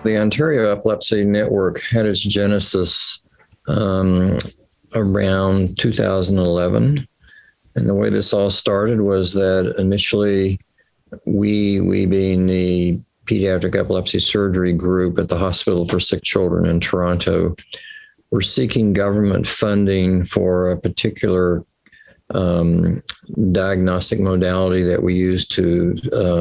The Ontario Epilepsy Network had its genesis around 2011. And the way this all started was that initially we being the pediatric epilepsy surgery group at the Hospital for Sick Children in Toronto, were seeking government funding for a particular diagnostic modality that we use to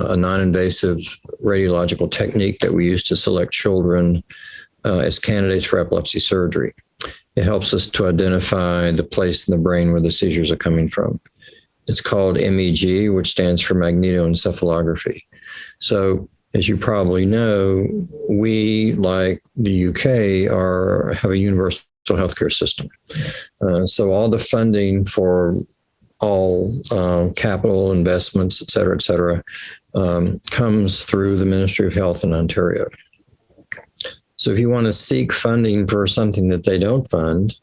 a non-invasive radiological technique that we use to select children as candidates for epilepsy surgery. It helps us to identify the place in the brain where the seizures are coming from. It's called MEG, which stands for magnetoencephalography. So, as you probably know, we, like the UK, have a universal healthcare system. So all the funding for all capital investments, et cetera, comes through the Ministry of Health in Ontario. So if you want to seek funding for something that they don't fund,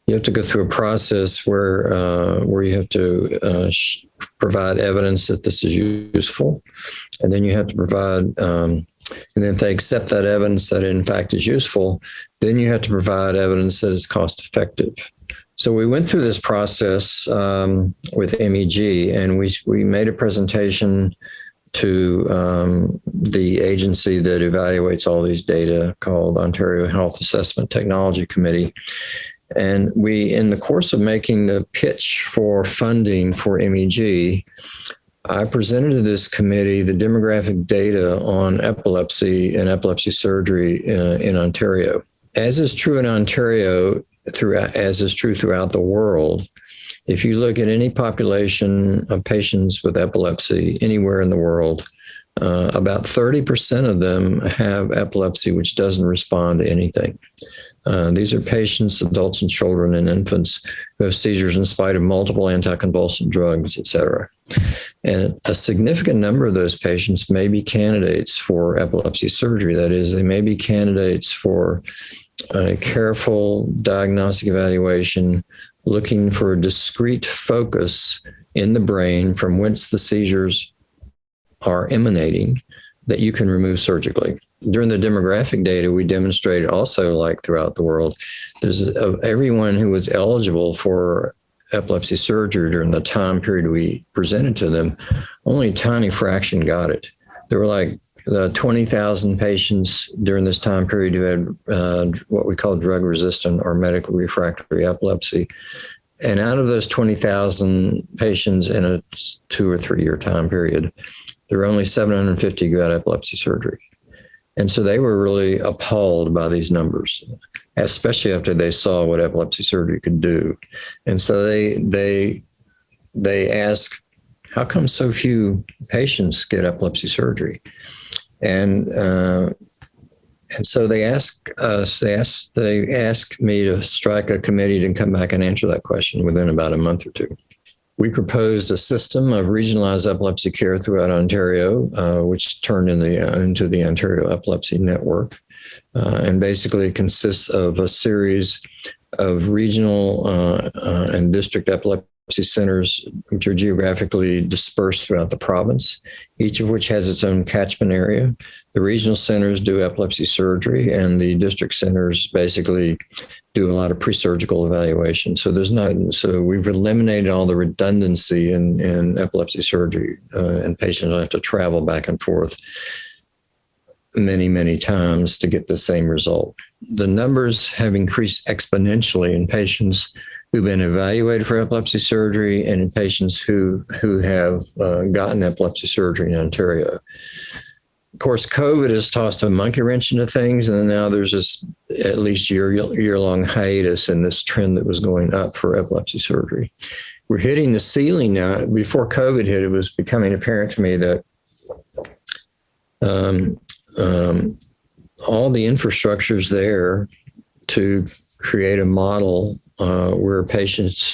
you have to go through a process where you have to provide evidence that this is useful, and then you have to provide, and then if they accept that evidence that it in fact is useful, then you have to provide evidence that it's cost effective. So we went through this process with MEG, and we made a presentation to the agency that evaluates all these data, called Ontario Health Assessment Technology Committee. And we, in the course of making the pitch for funding for MEG, I presented to this committee the demographic data on epilepsy and epilepsy surgery in Ontario. As is true in Ontario, as is true throughout the world, if you look at any population of patients with epilepsy anywhere in the world, about 30% of them have epilepsy which doesn't respond to anything. These are patients, adults and children and infants, who have seizures in spite of multiple anticonvulsant drugs, et cetera. And a significant number of those patients may be candidates for epilepsy surgery. That is, they may be candidates for a careful diagnostic evaluation looking for a discrete focus in the brain from whence the seizures are emanating that you can remove surgically. During the demographic data, we demonstrated also, like throughout the world, everyone who was eligible for epilepsy surgery during the time period we presented to them, only a tiny fraction got it. There were like 20,000 patients during this time period who had what we call drug-resistant or medically refractory epilepsy. And out of those 20,000 patients in a 2 or 3 year time period, there were only 750 who got epilepsy surgery. And so they were really appalled by these numbers, especially after they saw what epilepsy surgery could do. And so they asked, how come so few patients get epilepsy surgery? And so they asked me to strike a committee to come back and answer that question within about a month or two. We proposed a system of regionalized epilepsy care throughout Ontario, which turned into the Ontario Epilepsy Network, and basically consists of a series of regional and district epilepsy centers, which are geographically dispersed throughout the province, each of which has its own catchment area. The regional centers do epilepsy surgery, and the district centers basically do a lot of pre-surgical evaluation. So we've eliminated all the redundancy in epilepsy surgery, and patients don't have to travel back and forth many, many times to get the same result. The numbers have increased exponentially in patients who've been evaluated for epilepsy surgery and in patients who have gotten epilepsy surgery in Ontario. Of course, COVID has tossed a monkey wrench into things, and now there's this at least year-long hiatus in this trend that was going up for epilepsy surgery. We're hitting the ceiling now. Before COVID hit, it was becoming apparent to me that all the infrastructure's there to create a model where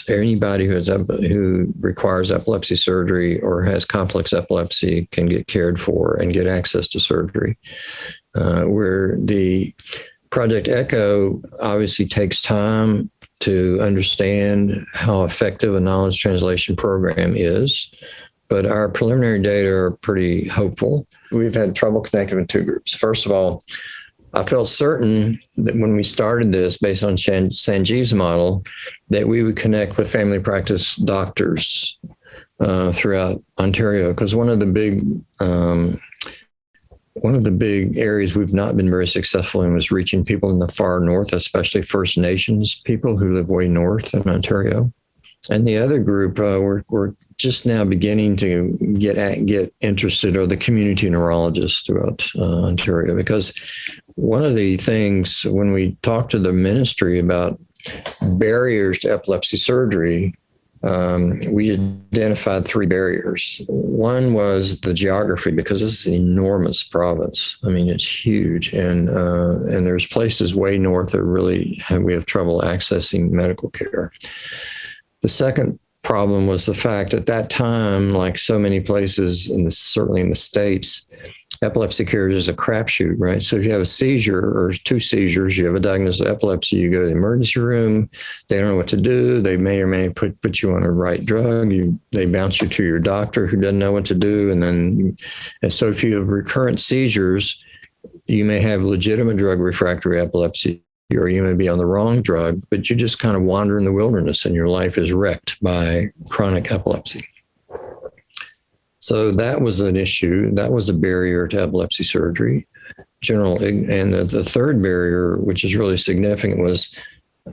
anybody who requires epilepsy surgery or has complex epilepsy can get cared for and get access to surgery. Where the Project ECHO obviously takes time to understand how effective a knowledge translation program is, but our preliminary data are pretty hopeful. We've had trouble connecting with two groups. First of all, I felt certain that when we started this, based on Sanjeev's model, that we would connect with family practice doctors throughout Ontario, because one of the big areas we've not been very successful in was reaching people in the far north, especially First Nations people who live way north in Ontario. And the other group we're just now beginning to get interested are the community neurologists throughout Ontario, because one of the things when we talked to the ministry about barriers to epilepsy surgery, we identified 3 barriers. One was the geography, because this is an enormous province. I mean, it's huge, and there's places way north that really we have trouble accessing medical care. The second problem was the fact at that time, like so many places, certainly in the States, epilepsy care is a crapshoot, right? So if you have a seizure or 2 seizures, you have a diagnosis of epilepsy, you go to the emergency room, they don't know what to do. They may or may put you on a right drug. They bounce you to your doctor who doesn't know what to do. And so if you have recurrent seizures, you may have legitimate drug refractory epilepsy, or you may be on the wrong drug, but you just kind of wander in the wilderness and your life is wrecked by chronic epilepsy. So that was an issue. That was a barrier to epilepsy surgery. And the third barrier, which is really significant, was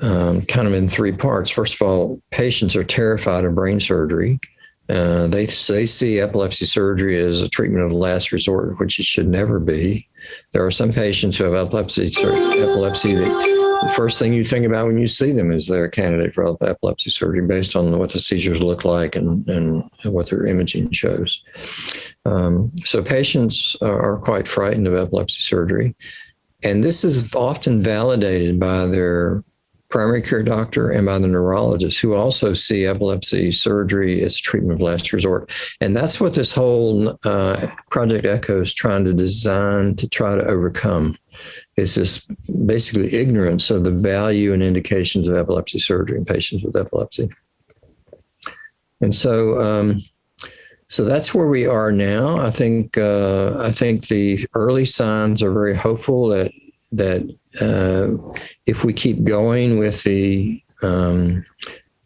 kind of in 3 parts. First of all, patients are terrified of brain surgery. They see epilepsy surgery as a treatment of last resort, which it should never be. There are some patients who have epilepsy that the first thing you think about when you see them is they're a candidate for epilepsy surgery based on what the seizures look like and what their imaging shows. So patients are quite frightened of epilepsy surgery. And this is often validated by their primary care doctor and by the neurologist, who also see epilepsy surgery as treatment of last resort. And that's what this whole Project ECHO is trying to design to try to overcome. It's this basically ignorance of the value and indications of epilepsy surgery in patients with epilepsy. And so that's where we are now. I think the early signs are very hopeful that if we keep going with the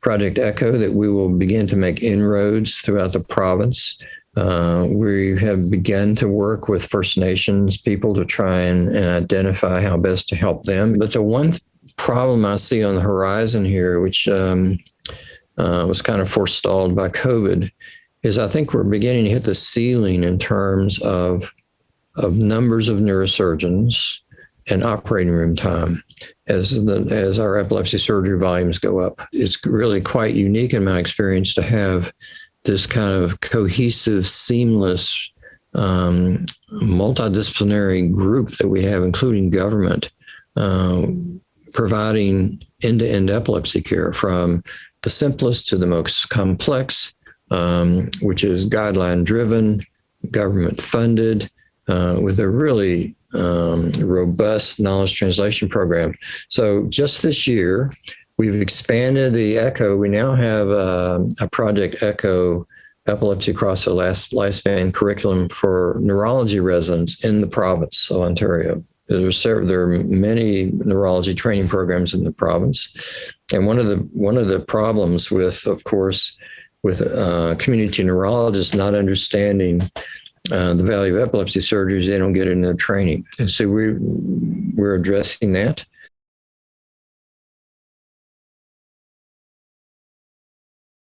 Project ECHO, that we will begin to make inroads throughout the province. We have begun to work with First Nations people to try and identify how best to help them. But the one problem I see on the horizon here, which was kind of forestalled by COVID, is I think we're beginning to hit the ceiling in terms of numbers of neurosurgeons and operating room time as our epilepsy surgery volumes go up. It's really quite unique in my experience to have this kind of cohesive, seamless, multidisciplinary group that we have, including government, providing end-to-end epilepsy care from the simplest to the most complex, which is guideline-driven, government-funded, with a really robust knowledge translation program. So just this year, we've expanded the ECHO. We now have a Project ECHO epilepsy across the lifespan curriculum for neurology residents in the province of Ontario. There are many neurology training programs in the province, and one of the problems with community neurologists not understanding the value of epilepsy surgery is they don't get into training, and so we're addressing that.